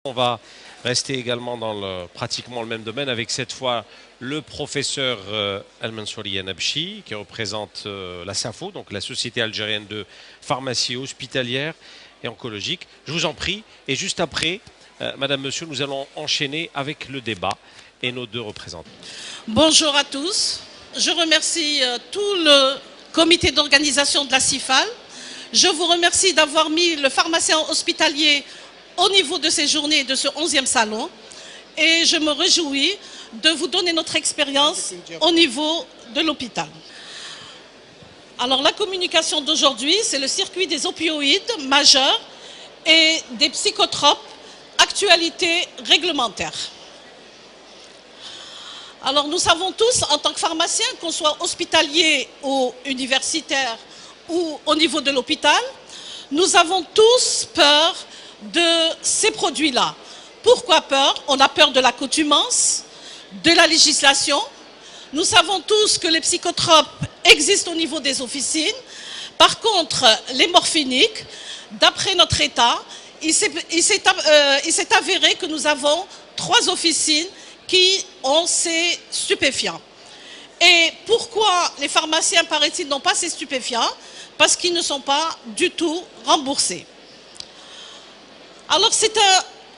On va rester également dans pratiquement le même domaine avec cette fois le professeur El-Mansouri Nabchi qui représente la SAFO, donc la Société algérienne de pharmacie hospitalière et oncologique. Je vous en prie. Et juste après, Madame, Monsieur, nous allons enchaîner avec le débat et nos deux représentants. Bonjour à tous. Je remercie tout le comité d'organisation de la CIFAL. Je vous remercie d'avoir mis le pharmacien hospitalier au niveau de ces journées de ce 11e salon. Et je me réjouis de vous donner notre expérience au niveau de l'hôpital. Alors la communication d'aujourd'hui, c'est le circuit des opioïdes majeurs et des psychotropes, actualité réglementaire. Alors nous savons tous, en tant que pharmaciens, qu'on soit hospitalier ou universitaire ou au niveau de l'hôpital, nous avons tous peur de ces produits-là. Pourquoi peur? On a peur de l'accoutumance, de la législation. Nous savons tous que les psychotropes existent au niveau des officines. Par contre, les morphiniques, d'après notre État, il s'est avéré que nous avons 3 officines qui ont ces stupéfiants. Et pourquoi les pharmaciens, paraît-il, n'ont pas ces stupéfiants? Parce qu'ils ne sont pas du tout remboursés. Alors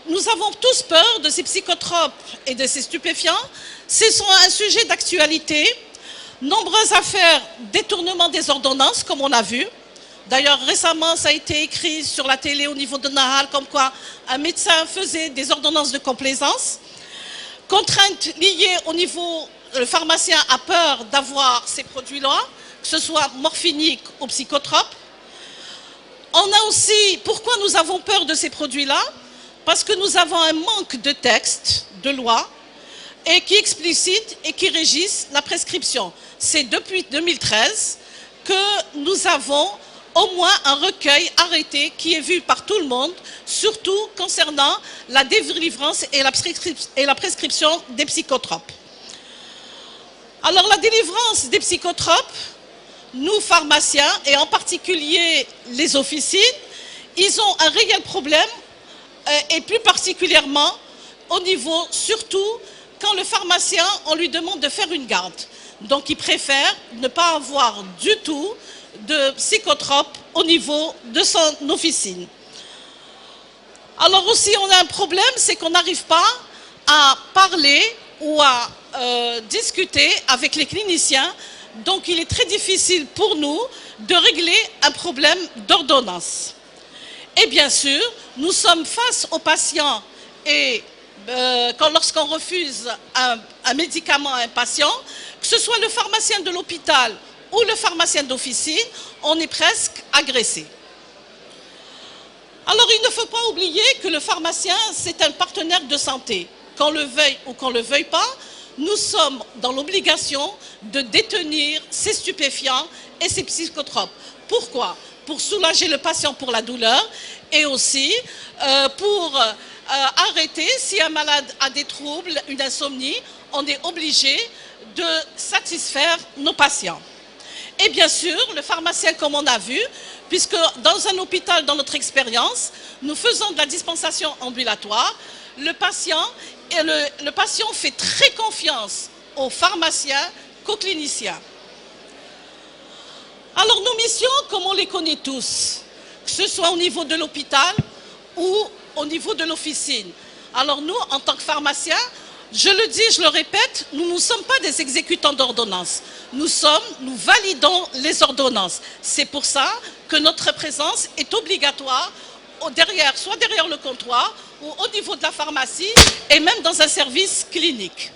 nous avons tous peur de ces psychotropes et de ces stupéfiants. Ce sont un sujet d'actualité. Nombreuses affaires détournement des ordonnances, comme on a vu. D'ailleurs, récemment, ça a été écrit sur la télé au niveau de Nahal, comme quoi un médecin faisait des ordonnances de complaisance. Contraintes liées au niveau, le pharmacien a peur d'avoir ces produits-là, que ce soit morphiniques ou psychotropes. On a aussi, pourquoi nous avons peur de ces produits-là? Parce que nous avons un manque de textes, de lois, et qui explicitent et qui régissent la prescription. C'est depuis 2013 que nous avons au moins un recueil arrêté qui est vu par tout le monde, surtout concernant la délivrance et la prescription des psychotropes. Alors la délivrance des psychotropes, nous pharmaciens et en particulier les officines, ils ont un réel problème et plus particulièrement au niveau, surtout quand le pharmacien, on lui demande de faire une garde. Donc il préfère ne pas avoir du tout de psychotropes au niveau de son officine. Alors aussi on a un problème, c'est qu'on n'arrive pas à parler ou à discuter avec les cliniciens. Donc il est très difficile pour nous de régler un problème d'ordonnance. Et bien sûr, nous sommes face aux patients et lorsqu'on refuse un médicament à un patient, que ce soit le pharmacien de l'hôpital ou le pharmacien d'officine, on est presque agressé. Alors il ne faut pas oublier que le pharmacien, c'est un partenaire de santé. Qu'on le veuille ou qu'on ne le veuille pas, nous sommes dans l'obligation de détenir ces stupéfiants et ces psychotropes. Pourquoi? Pour soulager le patient pour la douleur et aussi pour arrêter, si un malade a des troubles, une insomnie, on est obligé de satisfaire nos patients. Et bien sûr, le pharmacien, comme on a vu, puisque dans un hôpital, dans notre expérience, nous faisons de la dispensation ambulatoire, le patient fait très confiance aux pharmaciens qu'aux cliniciens. Alors nos missions, comme on les connaît tous, que ce soit au niveau de l'hôpital ou au niveau de l'officine. Alors nous, en tant que pharmaciens, je le dis, je le répète, nous ne sommes pas des exécutants d'ordonnances. Nous validons les ordonnances. C'est pour ça que notre présence est obligatoire soit derrière le comptoir ou au niveau de la pharmacie et même dans un service clinique.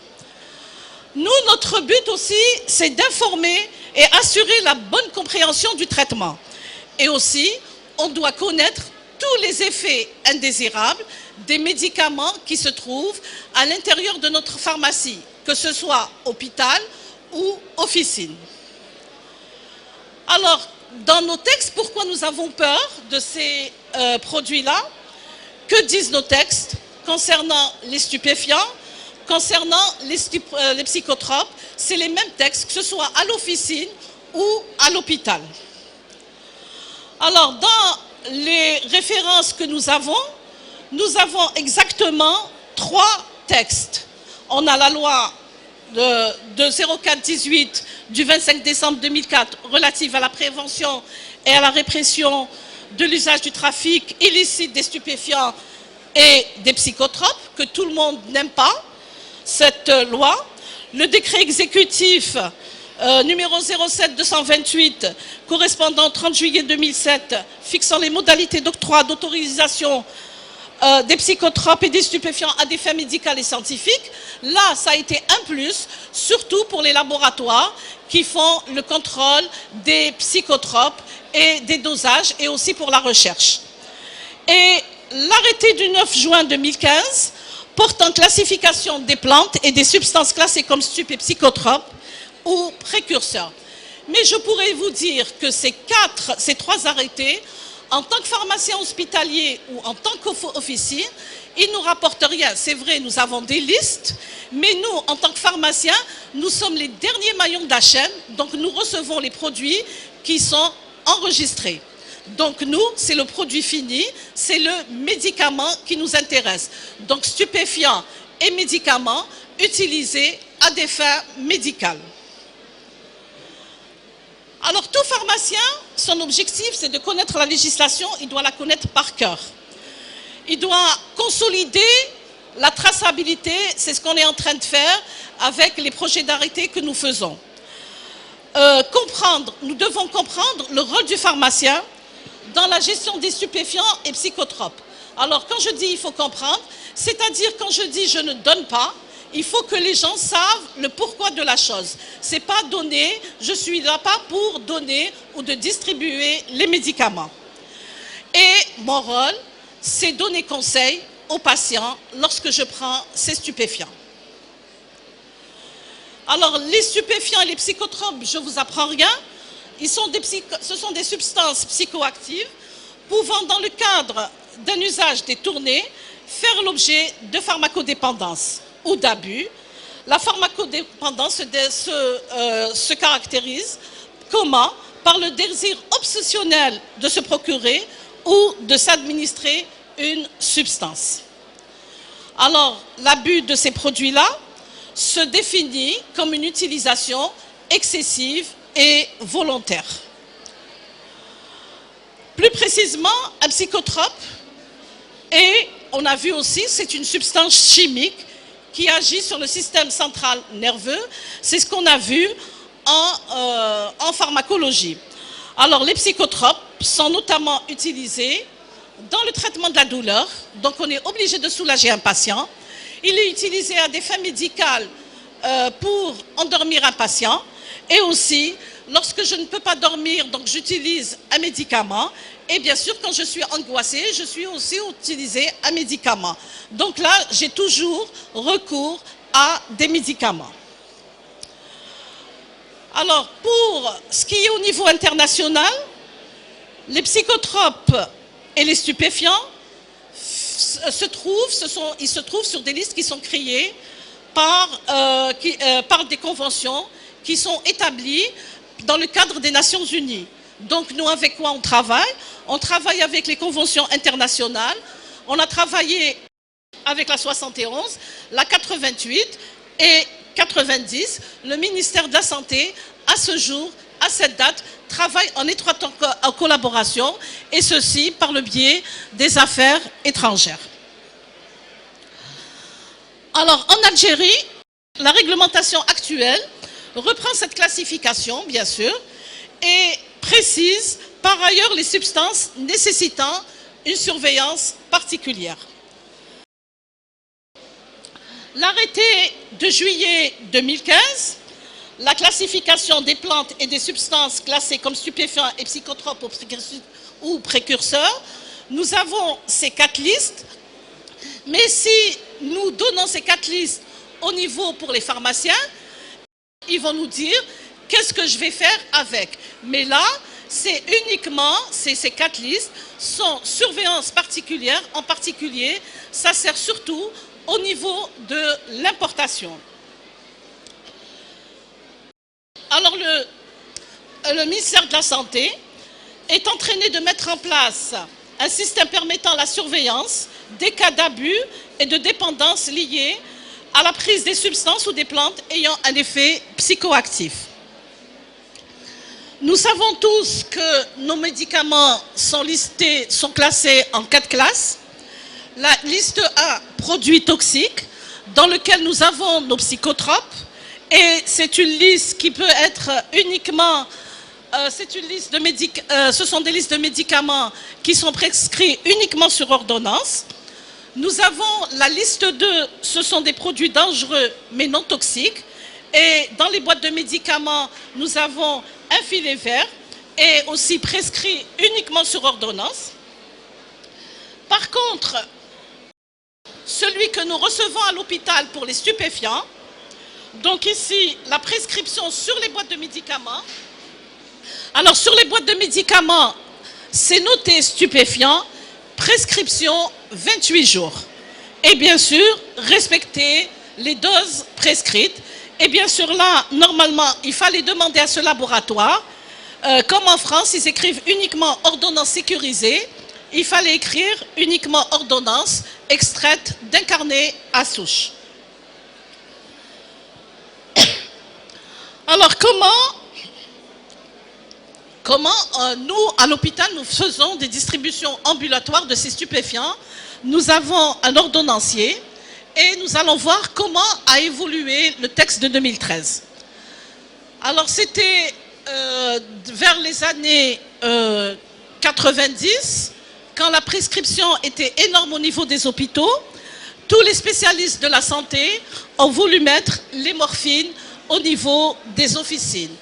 Nous, notre but aussi, c'est d'informer et assurer la bonne compréhension du traitement. Et aussi, on doit connaître tous les effets indésirables des médicaments qui se trouvent à l'intérieur de notre pharmacie, que ce soit hôpital ou officine. Alors, dans nos textes, pourquoi nous avons peur de ces produits-là? Que disent nos textes concernant les stupéfiants, concernant les psychotropes? C'est les mêmes textes, que ce soit à l'officine ou à l'hôpital. Alors, dans les références que nous avons, nous avons exactement 3 textes. On a la loi de 04-18 du 25 décembre 2004 relative à la prévention et à la répression de l'usage du trafic illicite des stupéfiants et des psychotropes, que tout le monde n'aime pas, cette loi. Le décret exécutif numéro 07-228, correspondant au 30 juillet 2007, fixant les modalités d'octroi d'autorisation des psychotropes et des stupéfiants à des fins médicales et scientifiques. Là, ça a été un plus, surtout pour les laboratoires qui font le contrôle des psychotropes et des dosages, et aussi pour la recherche. Et l'arrêté du 9 juin 2015 portant classification des plantes et des substances classées comme stupépsychotropes ou précurseurs. Mais je pourrais vous dire que ces 3 arrêtés, en tant que pharmacien hospitalier ou en tant qu'officier, ils ne nous rapportent rien. C'est vrai, nous avons des listes, mais nous, en tant que pharmaciens, nous sommes les derniers maillons de la chaîne, donc nous recevons les produits qui sont enregistrés. Donc nous, c'est le produit fini, c'est le médicament qui nous intéresse. Donc stupéfiants et médicaments utilisés à des fins médicales. Alors tout pharmacien, son objectif, c'est de connaître la législation, il doit la connaître par cœur. Il doit consolider la traçabilité, c'est ce qu'on est en train de faire avec les projets d'arrêté que nous faisons. Nous devons comprendre le rôle du pharmacien dans la gestion des stupéfiants et psychotropes. Alors quand je dis il faut comprendre, c'est-à-dire quand je dis je ne donne pas, il faut que les gens savent le pourquoi de la chose. C'est pas donner, je suis là pas pour donner ou de distribuer les médicaments. Et mon rôle, c'est donner conseil aux patients lorsque je prends ces stupéfiants. Alors les stupéfiants et les psychotropes, je ne vous apprends rien. Ce sont des substances psychoactives pouvant, dans le cadre d'un usage détourné, faire l'objet de pharmacodépendance ou d'abus. La pharmacodépendance se caractérise comment? Par le désir obsessionnel de se procurer ou de s'administrer une substance. Alors, l'abus de ces produits-là se définit comme une utilisation excessive et volontaire. Plus précisément, un psychotrope, et on a vu aussi, c'est une substance chimique qui agit sur le système central nerveux. C'est ce qu'on a vu en pharmacologie. Alors, les psychotropes sont notamment utilisés dans le traitement de la douleur. Donc, on est obligé de soulager un patient. Il est utilisé à des fins médicales pour endormir un patient. Et aussi, lorsque je ne peux pas dormir, donc j'utilise un médicament. Et bien sûr, quand je suis angoissée, je suis aussi utilisé un médicament. Donc là, j'ai toujours recours à des médicaments. Alors, pour ce qui est au niveau international, les psychotropes et les stupéfiants se trouvent sur des listes qui sont créées par des conventions qui sont établies dans le cadre des Nations Unies. Donc nous, avec quoi on travaille? On travaille avec les conventions internationales, on a travaillé avec la 71, la 88 et 90. Le ministère de la Santé, à ce jour, à cette date, travaille en étroite collaboration, et ceci par le biais des affaires étrangères. Alors, en Algérie, la réglementation actuelle reprend cette classification, bien sûr, et précise par ailleurs les substances nécessitant une surveillance particulière. L'arrêté de juillet 2015, la classification des plantes et des substances classées comme stupéfiants et psychotropes ou précurseurs, nous avons ces 4 listes, mais si nous donnons ces 4 listes au niveau pour les pharmaciens, ils vont nous dire qu'est-ce que je vais faire avec. Mais là, c'est uniquement, ces 4 listes sont surveillance particulière, en particulier, ça sert surtout au niveau de l'importation. Alors le ministère de la Santé est entraîné de mettre en place un système permettant la surveillance des cas d'abus et de dépendance liés à la prise des substances ou des plantes ayant un effet psychoactif. Nous savons tous que nos médicaments sont classés en 4 classes. La liste 1, produits toxiques, dans lequel nous avons nos psychotropes, et c'est une liste qui peut être uniquement, ce sont des listes de médicaments qui sont prescrits uniquement sur ordonnance. Nous avons la liste 2, ce sont des produits dangereux mais non toxiques, et dans les boîtes de médicaments, nous avons un filet vert et aussi prescrit uniquement sur ordonnance. Par contre, celui que nous recevons à l'hôpital pour les stupéfiants, donc ici, la prescription sur les boîtes de médicaments. Alors, sur les boîtes de médicaments, c'est noté stupéfiant, prescription 28 jours. Et bien sûr, respecter les doses prescrites. Et bien sûr, là, normalement, il fallait demander à ce laboratoire, comme en France, ils écrivent uniquement ordonnance sécurisée, il fallait écrire uniquement ordonnance extraite d'un carnet à souche. Alors, comment nous, à l'hôpital, nous faisons des distributions ambulatoires de ces stupéfiants? Nous avons un ordonnancier et nous allons voir comment a évolué le texte de 2013. Alors, c'était vers les années 90, quand la prescription était énorme au niveau des hôpitaux, tous les spécialistes de la santé ont voulu mettre les morphines au niveau des officines.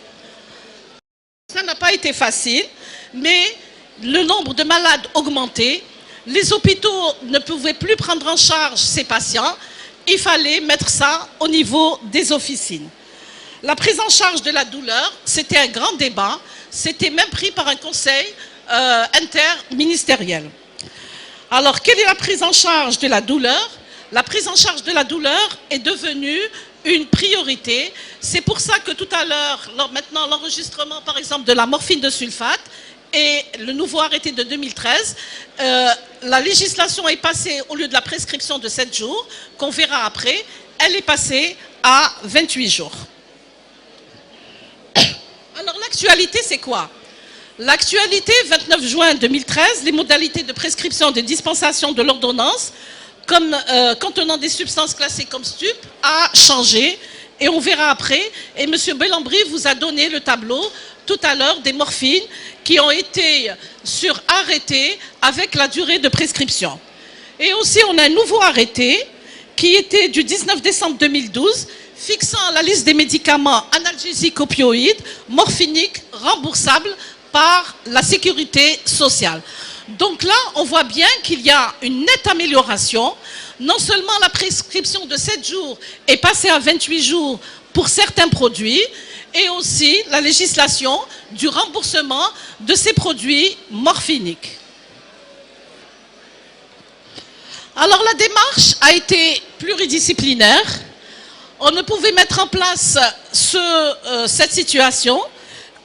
Ça n'a pas été facile, mais le nombre de malades augmentait. Les hôpitaux ne pouvaient plus prendre en charge ces patients. Il fallait mettre ça au niveau des officines. La prise en charge de la douleur, c'était un grand débat. C'était même pris par un conseil interministériel. Alors, quelle est la prise en charge de la douleur? La prise en charge de la douleur est devenue une priorité. C'est pour ça que tout à l'heure, maintenant l'enregistrement par exemple de la morphine de sulfate et le nouveau arrêté de 2013, la législation est passée, au lieu de la prescription de 7 jours, qu'on verra après, elle est passée à 28 jours. Alors l'actualité c'est quoi? L'actualité, 29 juin 2013, les modalités de prescription des dispensations de l'ordonnance contenant des substances classées comme stupes a changé et on verra après. Et M. Bellambry vous a donné le tableau tout à l'heure des morphines qui ont été arrêtées avec la durée de prescription. Et aussi on a un nouveau arrêté qui était du 19 décembre 2012 fixant la liste des médicaments analgésiques opioïdes, morphiniques, remboursables par la sécurité sociale. Donc là, on voit bien qu'il y a une nette amélioration. Non seulement la prescription de 7 jours est passée à 28 jours pour certains produits, et aussi la législation du remboursement de ces produits morphiniques. Alors la démarche a été pluridisciplinaire. On ne pouvait mettre en place cette situation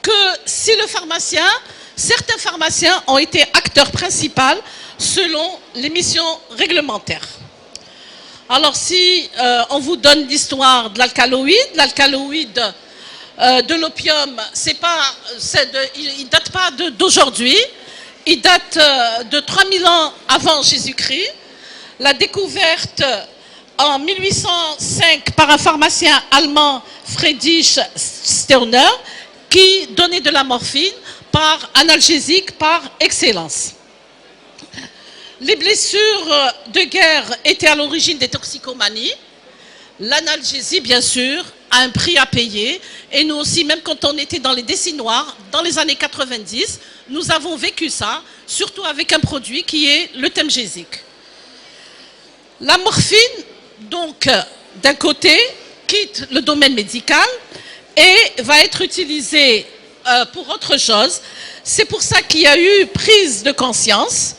que si le pharmacien, certains pharmaciens ont été acteurs principaux selon les missions réglementaires. Alors si on vous donne l'histoire de l'alcaloïde de l'opium, il ne date pas d'aujourd'hui, il date de 3000 ans avant Jésus-Christ. La découverte en 1805 par un pharmacien allemand, Friedrich Stirner, qui donnait de la morphine par analgésique par excellence. Les blessures de guerre étaient à l'origine des toxicomanies. L'analgésie, bien sûr, a un prix à payer. Et nous aussi, même quand on était dans les décennoirs, dans les années 90, nous avons vécu ça, surtout avec un produit qui est le Temgesic. La morphine, donc, d'un côté, quitte le domaine médical et va être utilisée pour autre chose. C'est pour ça qu'il y a eu prise de conscience.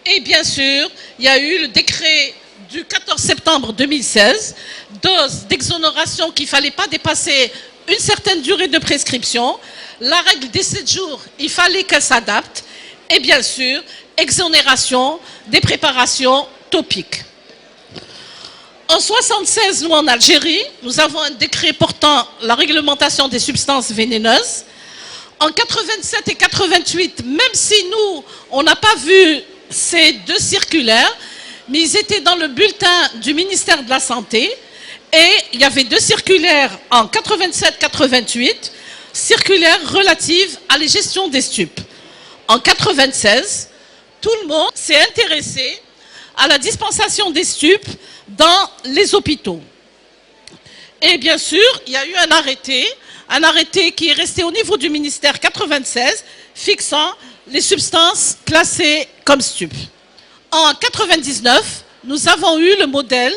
Et bien sûr, il y a eu le décret du 14 septembre 2016, dose d'exonération qu'il ne fallait pas dépasser une certaine durée de prescription. La règle des 7 jours, il fallait qu'elle s'adapte. et bien sûr, exonération des préparations topiques. En 1976, nous en Algérie, nous avons un décret portant la réglementation des substances vénéneuses. En 87 et 88, même si nous, on n'a pas vu ces deux circulaires, mais ils étaient dans le bulletin du ministère de la Santé, et il y avait deux circulaires en 87-88, circulaires relatives à la gestion des stupes. En 96, tout le monde s'est intéressé à la dispensation des stupes dans les hôpitaux. Et bien sûr, il y a eu un arrêté qui est resté au niveau du ministère 96, fixant les substances classées comme stupes. En 99, nous avons eu le modèle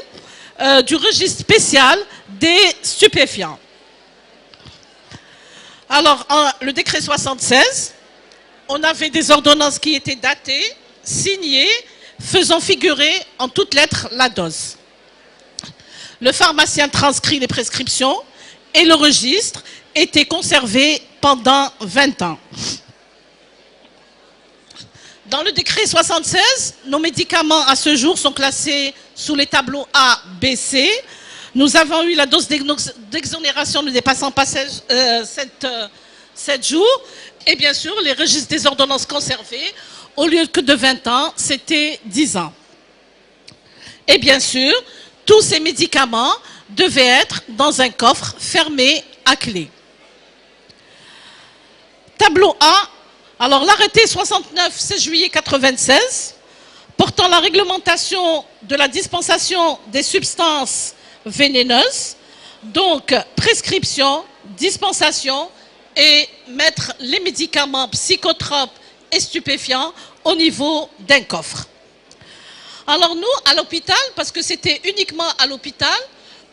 du registre spécial des stupéfiants. Alors, le décret 76, on avait des ordonnances qui étaient datées, signées, faisant figurer en toutes lettres la dose. Le pharmacien transcrit les prescriptions et le registre était conservé pendant 20 ans. Dans le décret 76, nos médicaments à ce jour sont classés sous les tableaux A, B, C. Nous avons eu la dose d'exonération ne dépassant pas 7 jours. Et bien sûr, les registres des ordonnances conservées, au lieu que de 20 ans, c'était 10 ans. Et bien sûr, tous ces médicaments devaient être dans un coffre fermé à clé. Tableau A. Alors l'arrêté 69, 16 juillet 96, portant la réglementation de la dispensation des substances vénéneuses, donc prescription, dispensation et mettre les médicaments psychotropes et stupéfiants au niveau d'un coffre. Alors nous, à l'hôpital, parce que c'était uniquement à l'hôpital,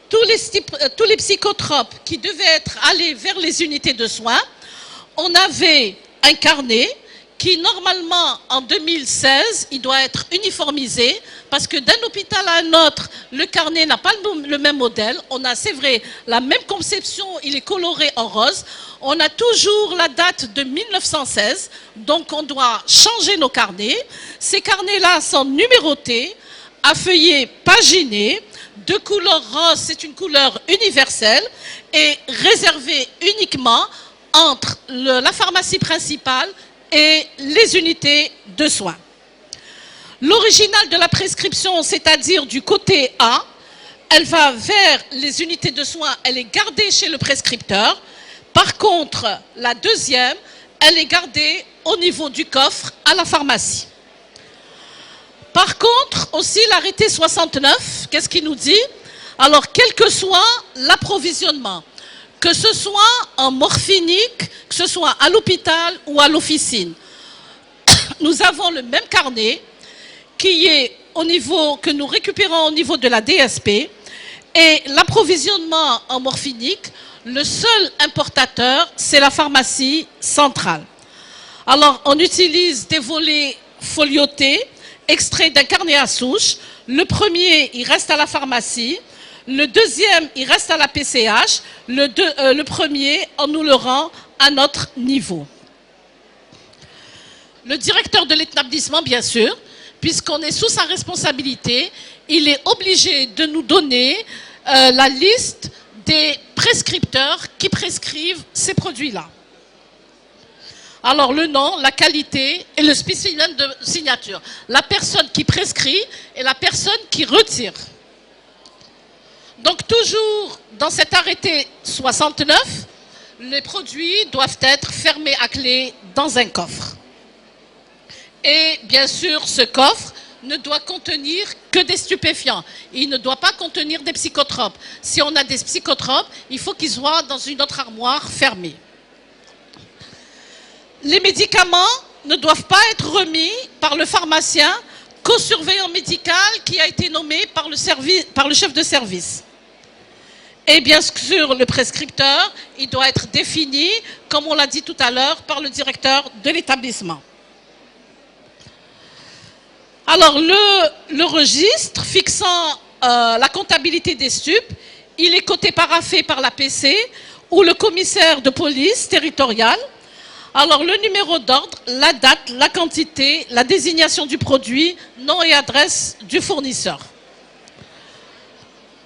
tous les psychotropes qui devaient aller vers les unités de soins, on avait un carnet qui, normalement, en 2016, il doit être uniformisé parce que d'un hôpital à un autre, le carnet n'a pas le même modèle. On a, c'est vrai, la même conception, il est coloré en rose. On a toujours la date de 1916, donc on doit changer nos carnets. Ces carnets-là sont numérotés, à feuillets paginés, de couleur rose, c'est une couleur universelle, et réservée uniquement entre la pharmacie principale et les unités de soins. L'original de la prescription, c'est-à-dire du côté A, elle va vers les unités de soins, elle est gardée chez le prescripteur. Par contre, la deuxième, elle est gardée au niveau du coffre à la pharmacie. Par contre, aussi l'arrêté 69, qu'est-ce qu'il nous dit? Alors, quel que soit l'approvisionnement, que ce soit en morphinique, que ce soit à l'hôpital ou à l'officine, nous avons le même carnet qui est au niveau, que nous récupérons au niveau de la DSP, et l'approvisionnement en morphinique, le seul importateur, c'est la pharmacie centrale. Alors, on utilise des volets foliotés, extraits d'un carnet à souche. Le premier, il reste à la pharmacie. Le deuxième, il reste à la PCH. Le premier, on nous le rend à notre niveau. Le directeur de l'établissement, bien sûr, puisqu'on est sous sa responsabilité, il est obligé de nous donner la liste des prescripteurs qui prescrivent ces produits-là. Alors le nom, la qualité et le spécimen de signature. La personne qui prescrit et la personne qui retire. Donc toujours dans cet arrêté 69, les produits doivent être fermés à clé dans un coffre. Et bien sûr, ce coffre ne doit contenir que des stupéfiants. Il ne doit pas contenir des psychotropes. Si on a des psychotropes, il faut qu'ils soient dans une autre armoire fermée. Les médicaments ne doivent pas être remis par le pharmacien qu'au surveillant médical qui a été nommé par le chef de service. Et bien sûr, le prescripteur, il doit être défini, comme on l'a dit tout à l'heure, par le directeur de l'établissement. Alors, le registre fixant la comptabilité des stupes, il est coté paraphé par la PC ou le commissaire de police territoriale. Alors, le numéro d'ordre, la date, la quantité, la désignation du produit, nom et adresse du fournisseur.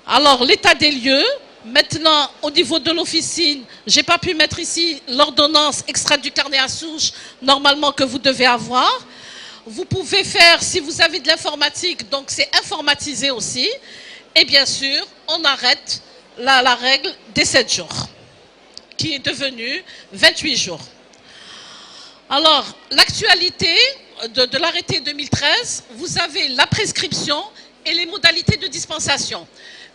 Alors, l'état des lieux. Maintenant, au niveau de l'officine, je n'ai pas pu mettre ici l'ordonnance extraite du carnet à souche, normalement que vous devez avoir. Vous pouvez faire, si vous avez de l'informatique, donc c'est informatisé aussi. Et bien sûr, on arrête la règle des 7 jours, qui est devenue 28 jours. Alors, l'actualité de l'arrêté 2013, vous avez la prescription et les modalités de dispensation.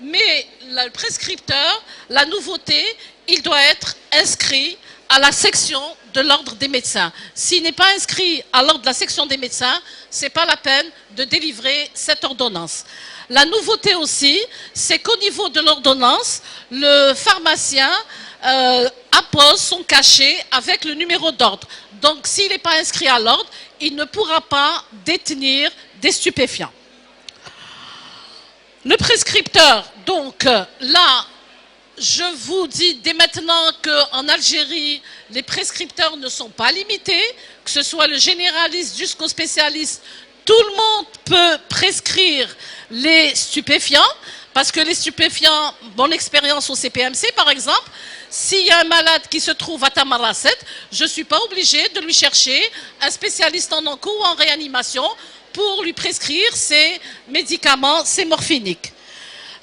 Mais le prescripteur, la nouveauté, il doit être inscrit à la section de l'ordre des médecins. S'il n'est pas inscrit à l'ordre de la section des médecins, ce n'est pas la peine de délivrer cette ordonnance. La nouveauté aussi, c'est qu'au niveau de l'ordonnance, le pharmacien appose son cachet avec le numéro d'ordre. Donc, s'il n'est pas inscrit à l'ordre, il ne pourra pas détenir des stupéfiants. Le prescripteur, donc là, je vous dis dès maintenant qu'en Algérie, les prescripteurs ne sont pas limités, que ce soit le généraliste jusqu'au spécialiste, tout le monde peut prescrire les stupéfiants, parce que les stupéfiants, mon expérience au CPMC par exemple, s'il y a un malade qui se trouve à Tamarasset, je ne suis pas obligée de lui chercher un spécialiste en onco ou en réanimation pour lui prescrire ces médicaments, ces morphiniques.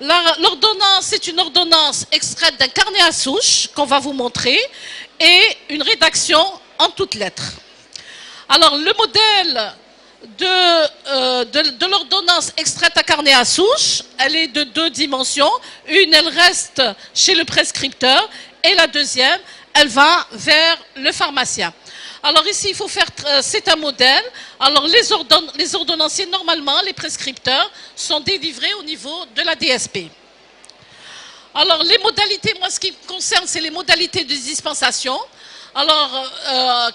L'ordonnance, c'est une ordonnance extraite d'un carnet à souche qu'on va vous montrer et une rédaction en toutes lettres. Alors, le modèle de l'ordonnance extraite à carnet à souche, elle est de 2 dimensions. Une, elle reste chez le prescripteur et la deuxième, elle va vers le pharmacien. Alors ici, il faut faire, c'est un modèle. Alors les ordonnanciers, normalement, les prescripteurs sont délivrés au niveau de la DSP. Alors les modalités, moi ce qui me concerne, c'est les modalités de dispensation. Alors,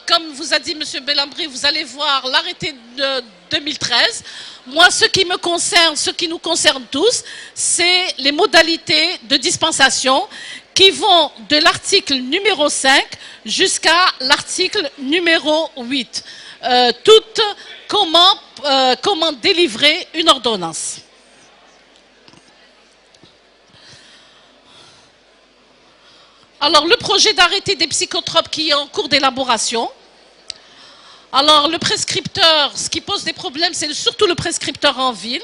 comme vous a dit M. Bellambry, vous allez voir l'arrêté de 2013. Moi, ce qui me concerne, ce qui nous concerne tous, c'est les modalités de dispensation qui vont de l'article numéro 5 jusqu'à l'article numéro 8. Comment délivrer une ordonnance. Alors, le projet d'arrêté des psychotropes qui est en cours d'élaboration. Alors, le prescripteur, ce qui pose des problèmes, c'est surtout le prescripteur en ville.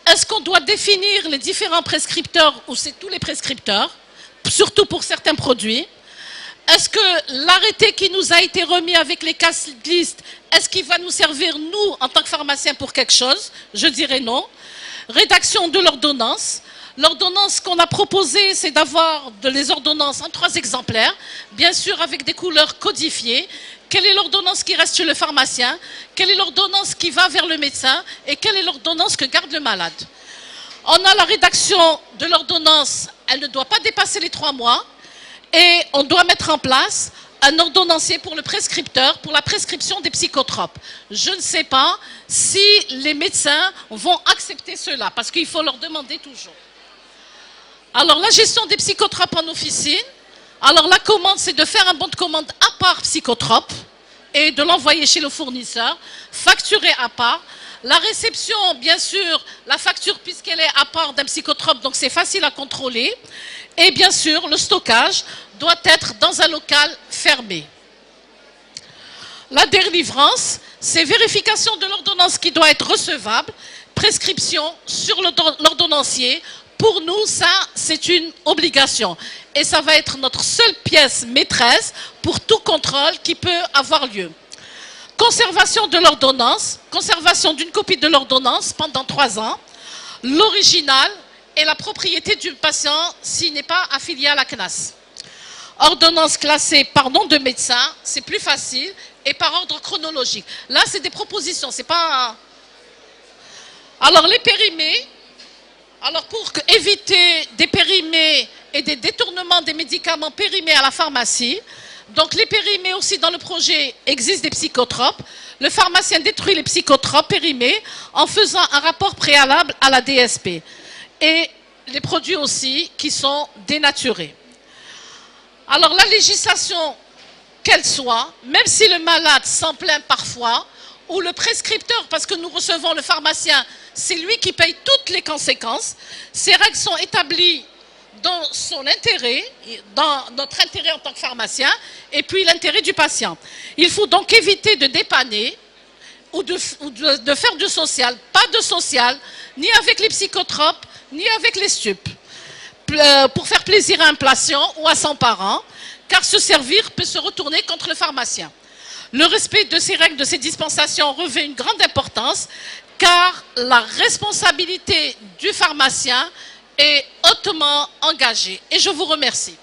Est-ce qu'on doit définir les différents prescripteurs ou c'est tous les prescripteurs, surtout pour certains produits? Est-ce que l'arrêté qui nous a été remis avec les cases listes, est-ce qu'il va nous servir, nous, en tant que pharmaciens, pour quelque chose? Je dirais non. Rédaction de l'ordonnance. L'ordonnance qu'on a proposée, c'est d'avoir les ordonnances en 3 exemplaires, bien sûr avec des couleurs codifiées. Quelle est l'ordonnance qui reste chez le pharmacien? Quelle est l'ordonnance qui va vers le médecin? Et quelle est l'ordonnance que garde le malade? On a la rédaction de l'ordonnance, elle ne doit pas dépasser les 3 mois. Et on doit mettre en place un ordonnancier pour le prescripteur, pour la prescription des psychotropes. Je ne sais pas si les médecins vont accepter cela, parce qu'il faut leur demander toujours. Alors, la gestion des psychotropes en officine. Alors, la commande, c'est de faire un bon de commande à part psychotrope et de l'envoyer chez le fournisseur, facturé à part. La réception, bien sûr, la facture, puisqu'elle est à part d'un psychotrope, donc c'est facile à contrôler. Et bien sûr, le stockage doit être dans un local fermé. La délivrance, c'est vérification de l'ordonnance qui doit être recevable, prescription sur l'ordonnancier. Pour nous, ça, c'est une obligation. Et ça va être notre seule pièce maîtresse pour tout contrôle qui peut avoir lieu. Conservation de l'ordonnance, conservation d'une copie de l'ordonnance pendant 3 ans, l'original et la propriété du patient s'il n'est pas affilié à la CNAS. Ordonnance classée par nom de médecin, c'est plus facile, et par ordre chronologique. Là, c'est des propositions, c'est pas... Alors, les périmés. Alors, pour éviter des périmés et des détournements des médicaments périmés à la pharmacie, donc les périmés aussi dans le projet existent des psychotropes. Le pharmacien détruit les psychotropes périmés en faisant un rapport préalable à la DSP. Et les produits aussi qui sont dénaturés. Alors, la législation qu'elle soit, même si le malade s'en plaint parfois, ou le prescripteur, parce que nous recevons le pharmacien, c'est lui qui paye toutes les conséquences. Ces règles sont établies dans son intérêt, dans notre intérêt en tant que pharmacien, et puis l'intérêt du patient. Il faut donc éviter de dépanner ou de faire du social, pas de social, ni avec les psychotropes, ni avec les stupes, pour faire plaisir à un patient ou à son parent, car se servir peut se retourner contre le pharmacien. Le respect de ces règles, de ces dispensations revêt une grande importance, car la responsabilité du pharmacien est hautement engagée. Et je vous remercie.